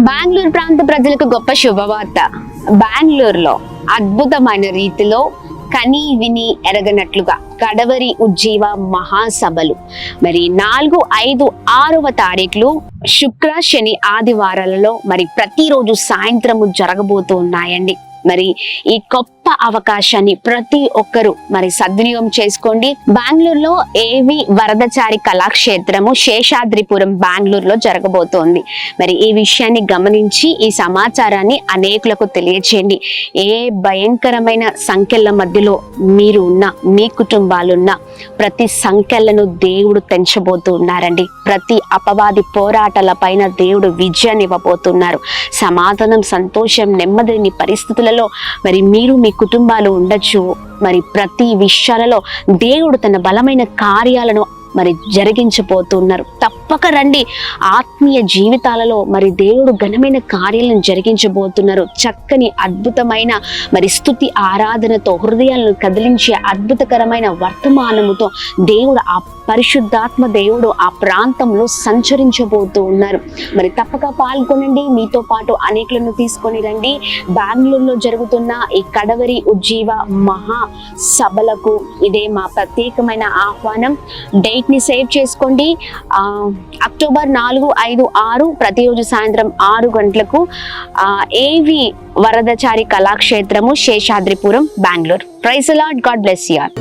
బెంగళూరు ప్రాంత ప్రజలకు గొప్ప శుభవార్త. బెంగళూరులో అద్భుతమైన రీతిలో కని విని ఎరగనట్లుగా కడవరి ఉజ్జీవ మహాసభలు మరి 4, 5, 6వ తారీఖులు శుక్ర, శని, ఆదివారాలలో మరి ప్రతిరోజు సాయంత్రము జరగబోతూ ఉన్నాయండి. మరి ఈ గొప్ప అవకాశాన్ని ప్రతి ఒక్కరూ మరి సద్వినియోగం చేసుకోండి. బెంగళూరులో ఏవి వరదచారి కళాక్షేత్రము శేషాద్రిపురం బెంగళూరులో జరగబోతోంది. మరి ఈ విషయాన్ని గమనించి ఈ సమాచారాన్ని అనేకులకు తెలియచేయండి. ఏ భయంకరమైన సంఖ్యల మధ్యలో మీరు ఉన్న, మీ కుటుంబాలున్న ప్రతి సంఖ్యలను దేవుడు తెంచబోతూ ఉన్నారండి. ప్రతి అపవాది పోరాటాల పైన దేవుడు విజయాన్ని ఇవ్వబోతున్నారు. సమాధానం, సంతోషం, నెమ్మదిని పరిస్థితులలో మరి మీరు, మీ కుటుంబాలు ఉండొచ్చు. మరి ప్రతి విషయాలలో దేవుడు తన బలమైన కార్యాలను మరి జరిగించబోతున్నారు. తప్పక రండి. ఆత్మీయ జీవితాలలో మరి దేవుడు ఘనమైన కార్యాలను జరిగించబోతున్నారు. చక్కని అద్భుతమైన మరి స్తుతి ఆరాధనతో హృదయాలను కదిలించే అద్భుతకరమైన వర్తమానముతో దేవుడు, ఆ పరిశుద్ధాత్మ దేవుడు ఆ ప్రాంతంలో సంచరించబోతూ ఉన్నారు. మరి తప్పక పాల్గొనండి. మీతో పాటు అనేకులను తీసుకొని రండి. బెంగళూరులో జరుగుతున్న ఈ కడవరి ఉజ్జీవ మహా సభలకు ఇదే మా ప్రత్యేకమైన ఆహ్వానం. డేట్ ని సేవ్ చేసుకోండి. అక్టోబర్ 4, 5, 6 ప్రతిరోజు సాయంత్రం 6 గంటలకు ఏవి వరదచారి కళాక్షేత్రము Seshadripuram Bengaluru. Praise the Lord. God bless you all.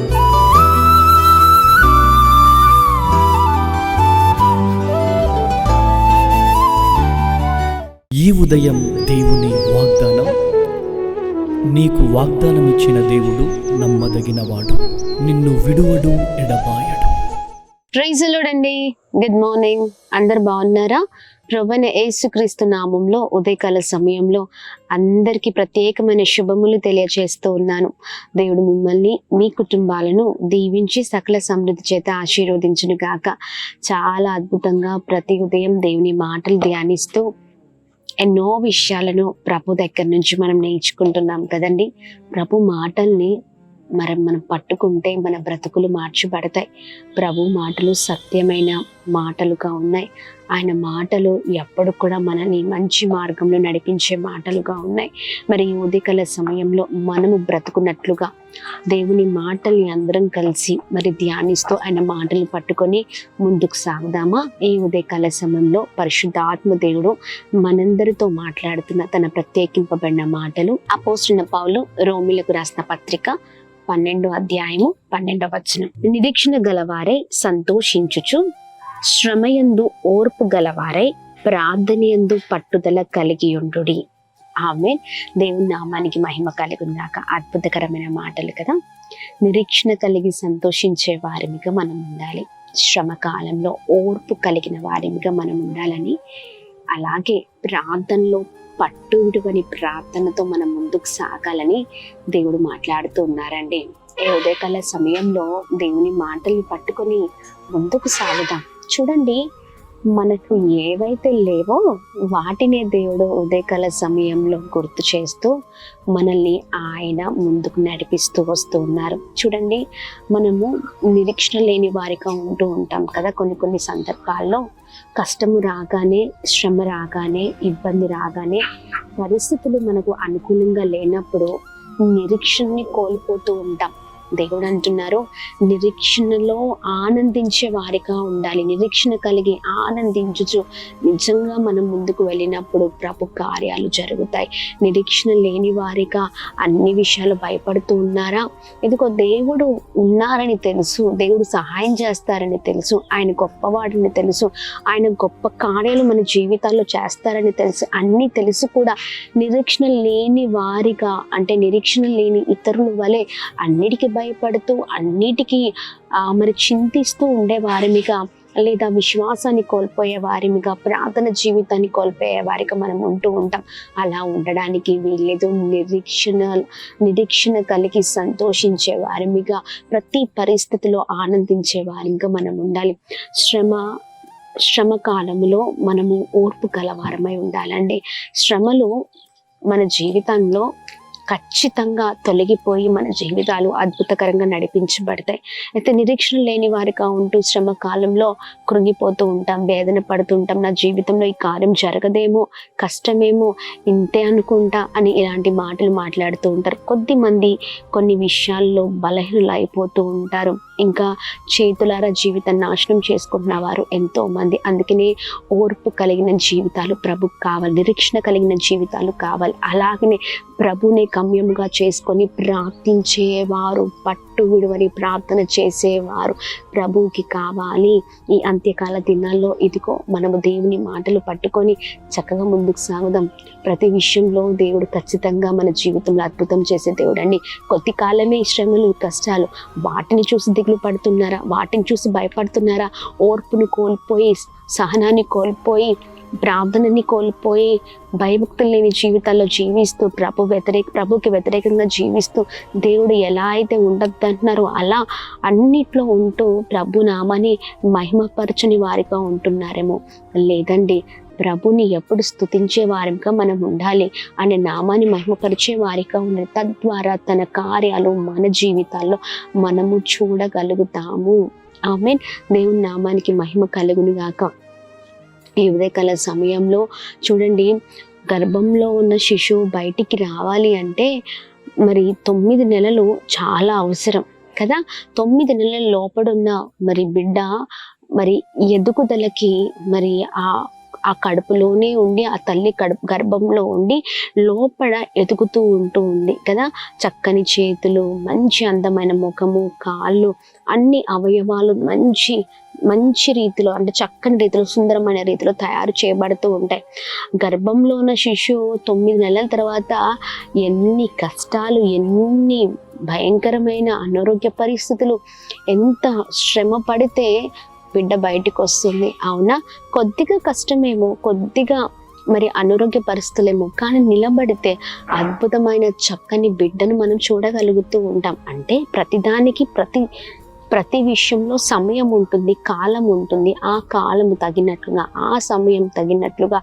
ఈ ఉదయం దేవుని వాగ్దానం. నీకు వాగ్దానం ఇచ్చిన దేవుడు నమ్మదగినవాడు, నిన్ను విడువడు, ఎడబాయడు. ప్రైజ్ ది లార్డ్ అండి. Good morning. అందరు బాగున్నారా? ప్రభువైన యేసుక్రీస్తు నామంలో ఉదయకాల సమయంలో అందరికీ ప్రత్యేకమైన శుభములు తెలియజేస్తూ ఉన్నాను. దేవుడు మిమ్మల్ని, మీ కుటుంబాలను దీవించి సకల సమృద్ధి చేత ఆశీర్వదించును గాక. చాలా అద్భుతంగా ప్రతి ఉదయం దేవుని మాటలు ధ్యానిస్తూ ఎన్నో విషయాలను ప్రభు దగ్గర నుంచి మనం నేర్చుకుంటున్నాం కదండి. ప్రభు మాటల్ని మనం పట్టుకుంటే మన బ్రతుకులు మార్చబడతాయి. ప్రభు మాటలు సత్యమైన మాటలుగా ఉన్నాయి. ఆయన మాటలు ఎప్పుడు కూడా మనల్ని మంచి మార్గంలో నడిపించే మాటలుగా ఉన్నాయి. మరి ఈ ఉదయకాల సమయంలో మనము బ్రతుకున్నట్లుగా దేవుని మాటల్ని అందరం కలిసి మరి ధ్యానిస్తూ ఆయన మాటలు పట్టుకొని ముందుకు సాగుదామా? ఈ ఉదయకాల సమయంలో పరిశుద్ధాత్మ దేవుడు మనందరితో మాట్లాడుతున్న తన ప్రత్యేకింపబడిన మాటలు అపోస్తలుడైన పౌలు రోమీయులకు రాసిన పత్రిక 12వ అధ్యాయము 12వ వచనం. నిరీక్షణ గలవారై సంతోషించుచు, శ్రమయందు ఓర్పు గలవారై ప్రార్థనయందు పట్టుదల కలిగి ఉండుడి. ఆమేన్. దేవుని నామానికి మహిమ కలుగుగాక. అద్భుతకరమైన మాటలు కదా. నిరీక్షణ కలిగి సంతోషించే వారిగా మనం ఉండాలి. శ్రమ కాలంలో ఓర్పు కలిగిన వారిగా మనం ఉండాలని, అలాగే ప్రార్థనలో పట్టు విడువని ప్రార్థనతో మనం ముందుకు సాగాలని దేవుడు మాట్లాడుతూ ఉన్నారండి. ఈ ఉదయకాల సమయంలో దేవుని మాటల్ని పట్టుకొని ముందుకు సాగుదాం. చూడండి, మనకు ఏవైతే లేవో వాటినే దేవుడు ఉదయకాల సమయంలో గుర్తు చేస్తూ మనల్ని ఆయన ముందుకు నడిపిస్తూ వస్తూ ఉన్నారు. చూడండి, మనము నిరీక్షణ లేని వారిగా ఉంటూ ఉంటాం కదా. కొన్ని సందర్భాల్లో కష్టము రాగానే, శ్రమ రాగానే, ఇబ్బంది రాగానే, పరిస్థితులు మనకు అనుకూలంగా లేనప్పుడు నిరీక్షణని కోల్పోతూ ఉంటాం. దేవుడు అంటున్నారు, నిరీక్షణలో ఆనందించే వారిగా ఉండాలి. నిరీక్షణ కలిగి ఆనందించుచు నిజంగా మనం ముందుకు వెళ్ళినప్పుడు ప్రభు కార్యాలు జరుగుతాయి. నిరీక్షణ లేని వారిగా అన్ని విషయాలు భయపడుతూ ఉన్నారా? ఇదిగో దేవుడు ఉన్నారని తెలుసు, దేవుడు సహాయం చేస్తారని తెలుసు, ఆయన గొప్పవాడని తెలుసు, ఆయన గొప్ప కార్యాలు మన జీవితాల్లో చేస్తారని తెలుసు. అన్నీ తెలుసు కూడా నిరీక్షణ లేని వారిగా, అంటే నిరీక్షణ లేని ఇతరుల వలె అన్నిటికీ భయపడుతూ, అన్నిటికీ మరి చింతిస్తూ ఉండే వారిగా, లేదా విశ్వాసాన్ని కోల్పోయే వారిగా, ప్రార్థన జీవితాన్ని కోల్పోయే వారిగా మనం ఉంటూ ఉంటాం. అలా ఉండడానికి వీల్లేదు. నిరీక్షణ కలిగి సంతోషించే వారిగా, ప్రతి పరిస్థితిలో ఆనందించే వారిగా మనం ఉండాలి. శ్రమ కాలంలో మనము ఓర్పు గలవారమై ఉండాలండి. శ్రమలు మన జీవితంలో ఖచ్చితంగా తొలగిపోయి మన జీవితాలు అద్భుతకరంగా నడిపించబడతాయి. అయితే నిరీక్షణ లేని వారిగా ఉంటూ శ్రమ కాలంలో కృంగిపోతూ ఉంటాం, వేదన పడుతుంటాం. నా జీవితంలో ఈ కార్యం జరగదేమో, కష్టమేమో, ఇంతే అనుకుంటా అని ఇలాంటి మాటలు మాట్లాడుతూ ఉంటారు. కొద్దిమంది కొన్ని విషయాల్లో బలహీనలు అయిపోతూ ఉంటారు. ఇంకా చేతులారా జీవితాన్ని నాశనం చేసుకుంటున్న వారు ఎంతో మంది. అందుకనే ఓర్పు కలిగిన జీవితాలు ప్రభుకు కావాలి, నిరీక్షణ కలిగిన జీవితాలు కావాలి. అలాగనే ప్రభుని గమ్యముగా చేసుకొని ప్రార్థించేవారు, పట్టు విడువని ప్రార్థన చేసేవారు ప్రభువుకి కావాలి. ఈ అంత్యకాల దినాల్లో ఇదిగో మనము దేవుని మాటలు పట్టుకొని చక్కగా ముందుకు సాగుదాం. ప్రతి విషయంలో దేవుడు ఖచ్చితంగా మన జీవితంలో అద్భుతం చేసే దేవుడు అండి. కొద్ది కాలమే శ్రమలు, కష్టాలు, వాటిని చూసి దిగులు పడుతున్నారా? వాటిని చూసి భయపడుతున్నారా? ఓర్పును కోల్పోయి, సహనాన్ని కోల్పోయి, ప్రార్థనని కోల్పోయి, భయభక్తులు లేని జీవితాల్లో జీవిస్తూ, ప్రభుకి వ్యతిరేకంగా జీవిస్తూ, దేవుడు ఎలా అయితే ఉండొద్దంటున్నారో అలా అన్నిట్లో ఉంటూ ప్రభు నామాన్ని మహిమపరచని వారిగా ఉంటున్నారేమో. లేదండి, ప్రభుని ఎప్పుడు స్తుతించే వారిగా మనం ఉండాలి, అనే నామాన్ని మహిమపరిచే వారిగా ఉండాలి. తద్వారా తన కార్యాలు మన జీవితాల్లో మనము చూడగలుగుతాము. ఆమేన్. దేవుని నామానికి మహిమ కలుగును గాక. ఈ ఉదయకాల సమయంలో చూడండి, గర్భంలో ఉన్న శిశువు బయటికి రావాలి అంటే మరి 9 నెలలు చాలా అవసరం కదా. 9 నెలల లోపడున్న మరి బిడ్డ మరి ఎదుగుదలకి మరి ఆ కడుపులోనే ఉండి, ఆ తల్లి గర్భంలో ఉండి లోపల ఎదుగుతూ ఉంది కదా. చక్కని చేతులు, మంచి అందమైన ముఖము, కాళ్ళు, అన్ని అవయవాలు మంచి రీతిలో, అంటే చక్కని రీతిలో, సుందరమైన రీతిలో తయారు చేయబడుతూ ఉంటాయి. గర్భంలో ఉన్న శిశువు 9 నెలల తర్వాత ఎన్ని కష్టాలు, ఎన్ని భయంకరమైన అనారోగ్య పరిస్థితులు, ఎంత శ్రమ పడితే బిడ్డ బయటికి వస్తుంది. అవునా, కొద్దిగా కష్టమేమో, కొద్దిగా మరి అనారోగ్య పరిస్థితులేమో, కానీ నిలబడితే అద్భుతమైన చక్కని బిడ్డను మనం చూడగలుగుతూ ఉంటాం. అంటే ప్రతిదానికి ప్రతి విషయంలో సమయం ఉంటుంది, కాలం ఉంటుంది. ఆ కాలం తగినట్లుగా, ఆ సమయం తగినట్లుగా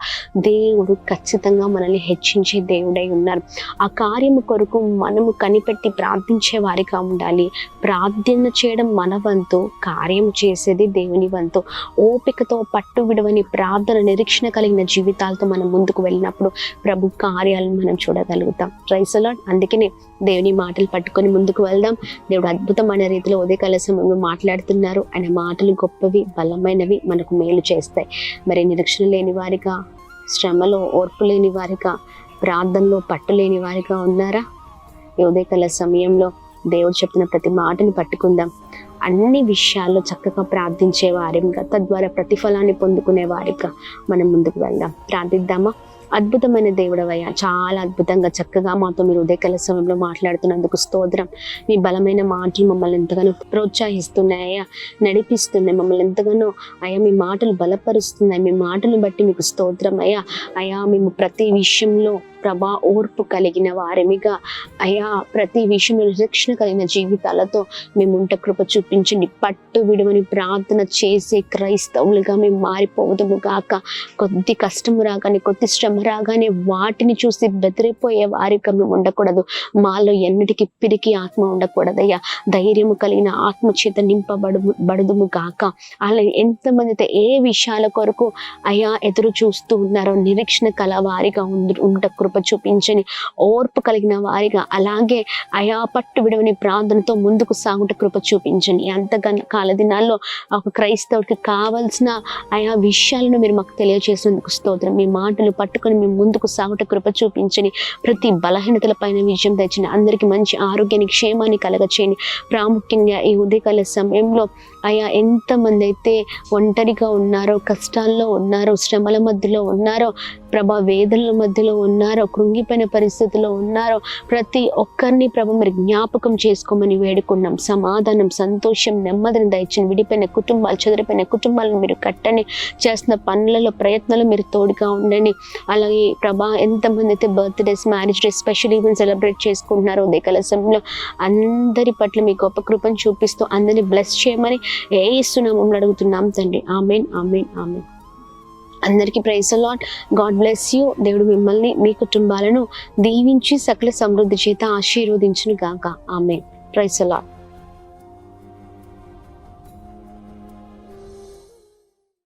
దేవుడు ఖచ్చితంగా మనల్ని హెచ్చించే దేవుడై ఉన్నారు. ఆ కార్యము కొరకు మనము కనిపెట్టి ప్రార్థించే వారిగా ఉండాలి. ప్రార్థన చేయడం మన వంతు, కార్యము చేసేది దేవుని వంతు. ఓపికతో పట్టు విడవని ప్రార్థన, నిరీక్షణ కలిగిన జీవితాలతో మనం ముందుకు వెళ్ళినప్పుడు ప్రభు కార్యాలను మనం చూడగలుగుతాం. Praise the Lord. అందుకనే దేవుని మాటలు పట్టుకొని ముందుకు వెళ్దాం. దేవుడు అద్భుతమైన రీతిలో ఉదయకాల సమయంలో మాట్లాడుతున్నారు. ఆయన మాటలు గొప్పవి, బలమైనవి, మనకు మేలు చేస్తాయి. మరి నిరీక్షణ లేని వారిగా, శ్రమలో ఓర్పు లేని వారిగా, ప్రార్థనలో పట్టు లేని వారిగా ఉన్నారా? ఈ ఉదయకాల సమయంలో దేవుడు చెప్పిన ప్రతి మాటని పట్టుకుందాం. అన్ని విషయాల్లో చక్కగా ప్రార్థించే వారిగా, తద్వారా ప్రతిఫలాన్ని పొందుకునే వారిగా మనం ముందుకు వెళ్దాం. ప్రార్థిద్దామా? అద్భుతమైన దేవుడవయ్యా, చాలా అద్భుతంగా చక్కగా మాతో మీరు ఉదయకాల సమయంలో మాట్లాడుతున్నందుకు స్తోత్రం. మీ బలమైన మాటలు మమ్మల్ని ఎంతగానో ప్రోత్సహిస్తున్నాయ్యా, నడిపిస్తున్నాయి. మమ్మల్ని ఎంతగానో అయ్యా మీ మాటలు బలపరుస్తున్నాయి. మీ మాటలు బట్టి మీకు స్తోత్రం అయ్యా. అయ్యా మేము ప్రతి విషయంలో ప్రభా ఓర్పు కలిగిన వారిమిగా, అయ్యా ప్రతి విషయంలో నిరీక్షణ కలిగిన జీవితాలతో మేము ఉంట కృప చూపించండి. పట్టు విడవని ప్రార్థన చేసే క్రైస్తవులుగా మేము మారిపోవదము గాక. కొద్ది కష్టము రాగానే, కొద్ది శ్రమ రాగానే వాటిని చూసి బెదిరిపోయే వారిగా మేము ఉండకూడదు. మాలో ఎన్నిటికి పిరికి ఆత్మ ఉండకూడదయ్యా. ధైర్యము కలిగిన ఆత్మ చేత నింపబడుదుము గాక. అలా ఎంతమంది అయితే ఏ విషయాల కొరకు అయ్యా ఎదురు చూస్తూ ఉన్నారో నిరీక్షణ కల వారిగా ఉంట కృప చూపించని, ఓర్పు కలిగిన వారిగా, అలాగే అయా పట్టు విడవని ప్రార్థనతో ముందుకు సాగుట కృప చూపించండి. కాల దినాల్లో ఒక క్రైస్తవుడికి కావాల్సిన ఆయా విషయాలను మీరు మాకు తెలియజేసినందుకు స్తోత్రం. మీ మాటలు పట్టుకొని మేము ముందుకు సాగుట కృప చూపించని, ప్రతి బలహీనతల పైన విజయం తెచ్చిన, అందరికీ మంచి ఆరోగ్యాన్ని, క్షేమాన్ని కలగచేయండి. ప్రాముఖ్యంగా ఈ ఉదయకాల సమయంలో అయా ఎంతమంది అయితే ఒంటరిగా ఉన్నారో, కష్టాల్లో ఉన్నారో, శ్రమల మధ్యలో ఉన్నారో ప్రభా, వేదనల మధ్యలో ఉన్నారో, కృంగిపోయిన పరిస్థితుల్లో ఉన్నారో, ప్రతి ఒక్కరిని ప్రభు మరి జ్ఞాపకం చేసుకోమని వేడుకున్నాం. సమాధానం, సంతోషం, నెమ్మదిని దయచేయండి. విడిపోయిన కుటుంబాలు, చెదిరిపోయిన కుటుంబాలను మీరు కట్టండి. చేస్తున్న పనులలో, ప్రయత్నాలు మీరు తోడుగా ఉండండి. అలాగే ప్రభా ఎంతమంది అయితే birthdays, marriage days, special event celebrate చేసుకుంటున్నారో ఉదయకాల సమయంలో అందరి పట్ల మీ గొప్ప కృపను చూపిస్తూ అందరినీ బ్లెస్ చేయమని యేసు నామములో అడుగుతున్నాం తండ్రి. ఆమేన్, ఆమేన్, ఆమేన్. అందరికీ praise Lord. God bless you. దేవుడు మిమ్మల్ని మీ కుటుంబాలను దీవించి సకల సమృద్ధి చేత ఆశీర్వదించును గాక. ఆమేన్. Praise lord.